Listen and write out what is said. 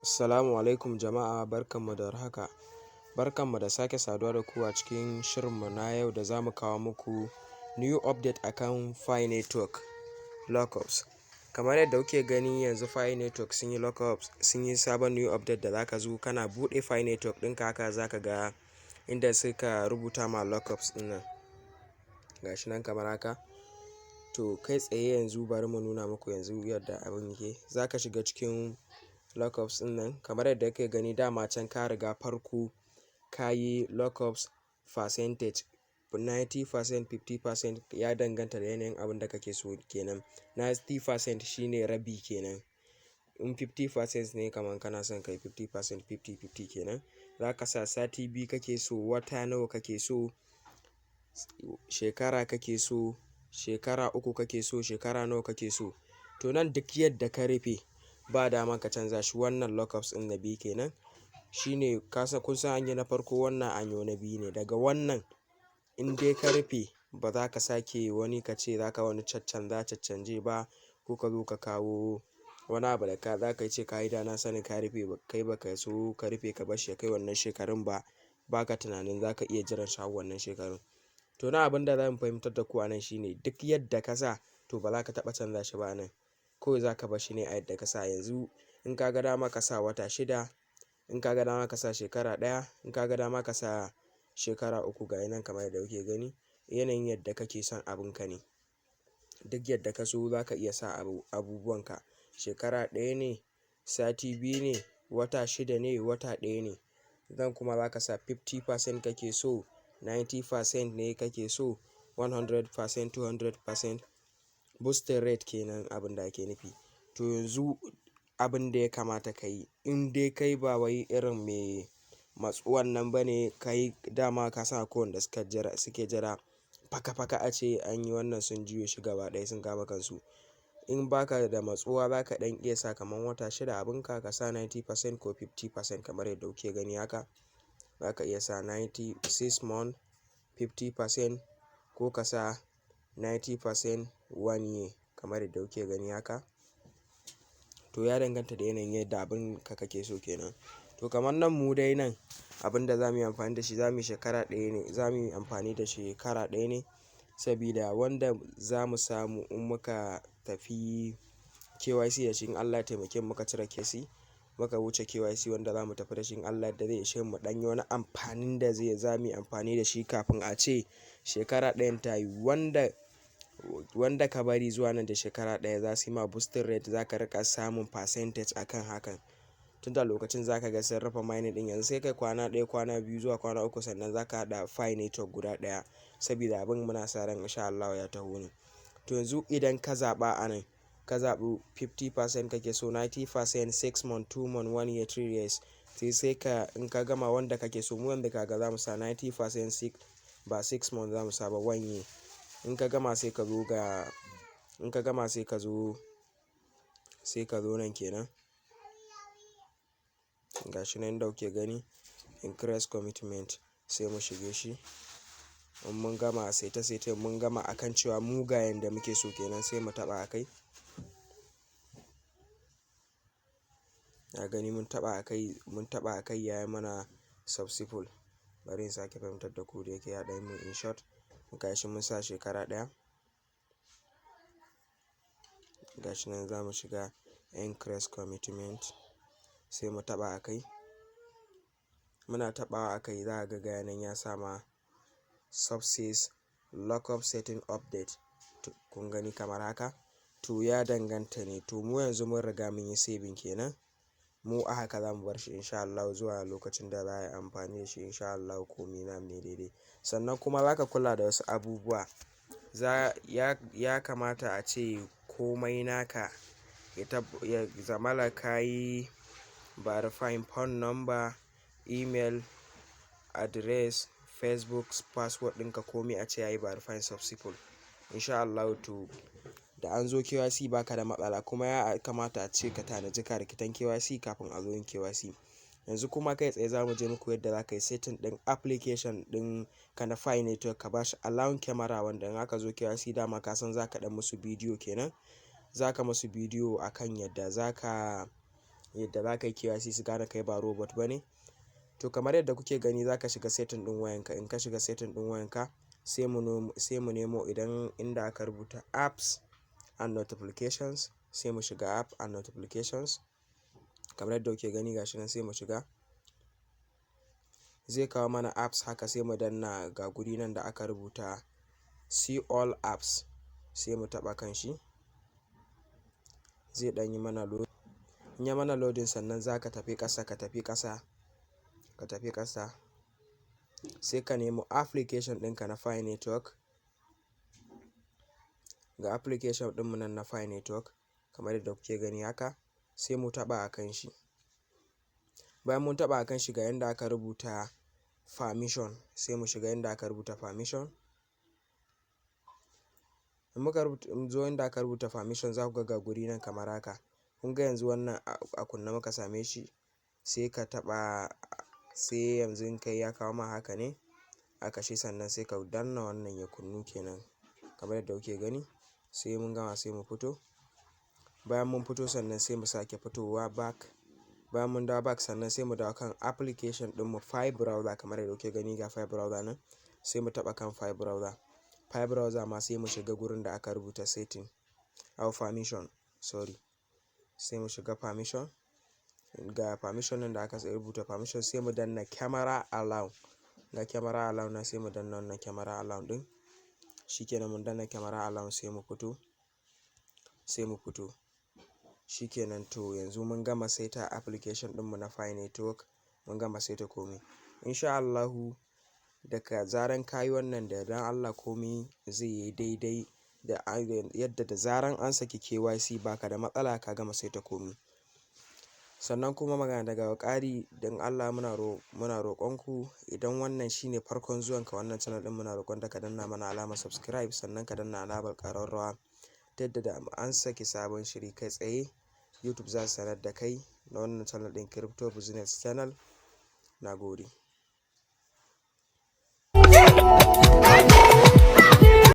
Assalamu alaikum jama'a, barkanmu da warhaka. Barkanmu da sake saduwa da ku a cikin shirinmu na yau da za mu kawo muku new update akan Fi Network Lookups. Kamar yadda kuke gani yanzu Fi Network sun yi Lookups, sun yi sabon new update da zaka zo kana buɗe Fi Network ɗinka haka zaka ga inda suka rubuta ma Lookups ɗin nan. Gashi nan kamar haka. To kai tsaye yanzu bari mu nuna muku yanzu yadda abin yake. Zaka shiga cikin Lookups ɗin nan kamar yadda kake gani dama can ka riga farko ka yi Lookups percentage 90%, 50% ya danganta da yanayin abin da kake so kenan. 90% shine rabi kenan. In 50% ne kamar kana son kai 50%, 50-50 kenan. Zaka sa sati biyu kake so, wata nawa kake so, shekara kake so, shekara uku kake so, shekara nawa kake so. To nan duk yadda ka rufe ba dama ka canza shi. Wannan Lookups ɗin na biyu kenan. Shine kasa kun san an yi na farko, wannan an yi na biyu ne. Daga wannan in dai ka rufe ba za ka sake wani ka ce za ka wani caccanje ba, ko ka zo ka kawo wani abu da za ka ce ka yi da na sanin ka rufe kai ba ka so ka rufe ka bar shi kai wannan shekarun ba, ba ka tunanin za ka iya jiran shi wannan shekarun. To na abin da za mu fahimtar da ku a nan shine duk yadda ka sa to ba za ka taɓa canza shi ba nan. Kawai za ka bar shi ne a yadda ka sa yanzu. In ka ga dama ka sa wata 6, in ka ga dama ka sa shekara 1, in ka ga dama ka sa shekara 3 ga nan kamar yadda kuke gani. Yanayin yadda kake son abinka ne. Duk yadda ka so za ka iya sa abubuwanka. Shekara 1 ne, sati 2 ne, wata 6 ne, wata 1 ne. Zan kuma za ka sa 50% kake so, 90% ne kake so, 100%, 200%. Boosting rate kenan abin da ake nufi. To yanzu abin da ya kamata ka yi in dai kai ba wai irin mai matsuwan nan ba ne, kai dama ka sa ko wanda suke jira faka a ce an yi wannan sun juyo shi gaba ɗaya sun kama kansu. In baka da matsuwa za ka ɗan iya sa kamar wata 6 abinka ka sa 90% ko 50% kamar yadda kuke gani haka. Za ka iya sa 96 month 50% ko ka sa 90% 1 year kamar yadda kuke gani haka. To ya danganta da yanayin yadda abin ka kake so kenan. To kamar nan mu dai nan abin da za mu yi amfani da shi za mu yi shekara 1 ne, za mu yi amfani da shekara 1 ne. Sabida wanda za mu samu in muka tafi KYC da shi in Allah ya taimake mu muka cire KYC muka wuce KYC, wanda za mu tafi da shi in Allah da zai ishe mu ɗan yi wani amfanin da za mu yi amfani da shi kafin a ce shekara 1 ta yi. Wanda ka bari zuwa nan da shekara 1 za su yi ma boosting rate, za ka rika samun percentage akan hakan. Tun da lokacin za ka ga sun rufe mining ɗin yanzu sai kai kwana 1, kwana 2 zuwa kwana 3 sannan za ka haɗa Fi Network guda ɗaya. Sabida abin muna sa ran insha Allah ya taho ne. To yanzu idan ka zaɓa a nan, ka zaɓi 50% kake so, 90%, 6 months, 2 months, 1 year, 3 years. Sai ka in ka gama wanda kake so, mu wanda kaga za mu sa 90% ba 6 months za mu sa ba 1 year. In ka gama sai ka zo nan kenan. Gashi nan da kuke gani increase commitment sai mu shige shi. In mun gama sai mun gama akan cewa mu ga yanda muke so kenan sai mu taɓa akai. Ya gani mun taɓa akai yayi mana successful. Bari in sake fahimtar da ku da yake ya ɗan mun in short. Gashi mun sa shekara 1. Gashi nan za mu shiga increase commitment sai mu taɓa akai. Muna taɓawa akai za ka ga yanan ya sama success lookup setting update. Kun gani kamar haka. To ya danganta ne. To mu yanzu mun riga mun yi saving kenan. Mu a haka za mu bar shi insha Allah zuwa lokacin da za a yi amfani da shi insha Allah komai namu ne daidai. Sannan kuma za ka kula da wasu abubuwa. Ya kamata a ce komai naka ya zamana ka yi verifying phone number, email, address, Facebook, password ɗinka komai a ce ya yi verifying successful insha Allah. To da an zo KYC baka da matsala, kuma ya kamata a ce ka tanaji karikitan KYC kafin a zo yin KYC. Yanzu kuma kai tsaye za mu je muku yadda za ka yi setting ɗin application ɗin ka na Fi Network, ka ba shi allowing camera wanda in aka zo KYC dama ka san za ka ɗan musu bidiyo kenan. Za ka musu bidiyo akan yadda za ka yadda za ka yi KYC su gane kai ba robot ba ne. To kamar yadda kuke gani za ka shiga setting ɗin wayanka. In ka shiga setting ɗin wayanka sai mu nemo idan inda aka rubuta apps and notifications, sai mu shiga app and notifications. Kamar yadda kuke gani gashi nan sai mu shiga, zai kawo mana apps haka, sai mu danna ga guri nan da aka rubuta see all apps, sai mu taɓa kan shi. Zai ɗan yi mana loading. In ya mana loading sannan za ka tafi ƙasa, ka tafi ƙasa sai ka nemo application ɗinka na Fi network. Ga application ɗinmu nan na Fi network kamar yadda kuke gani haka, sai mu taɓa a kan shi. Bayan mun taɓa a kan shi ga yanda aka rubuta permission, sai mu shiga yanda aka rubuta permission. In muka zo inda aka rubuta permission za ku ga guri nan kamar haka. Kun ga yanzu wannan a kunna muka same shi, sai ka taɓa, sai yanzu in kai ya kawo ma haka ne a kashe, sannan sai ka danna wannan ya kunnu kenan kamar yadda kuke gani. Sai mun gama sai mu fito. Bayan mun fito sannan sai mu sake fitowa back. Bayan mun dawo back sannan sai mu dawo kan application ɗinmu Fi browser kamar yadda kuke gani ga Fi browser nan, sai mu taɓa kan Fi browser. Fi browser ma sai mu shiga gurin da aka rubuta setting permission, sai mu shiga permission. Ga permission nan da aka rubuta permission sai mu danna camera allow. Ga camera allow na sai mu danna wannan camera allow ɗin. Shikenan mun danna camera allow sai mu fito. Shikenan to yanzu mun gama saita application ɗinmu na Fi network, mun gama saita komai. Insha Allahu daga zaran kayi wannan da dan Allah komai zai yi daidai da yadda da zaran an saki KYC baka da matsala, ka gama saita komai. Sannan kuma magana daga ƙari don Allah muna roƙonku, idan wannan shine farkon zuwanka wannan channel ɗin, muna roƙon ka danna mana alamar subscribe, sannan ka danna alamar ƙararrawa ta yadda da an saki sabon shiri kai tsaye YouTube za su sanar da kai na wannan channel ɗin Crypto Business Channel. Na gode.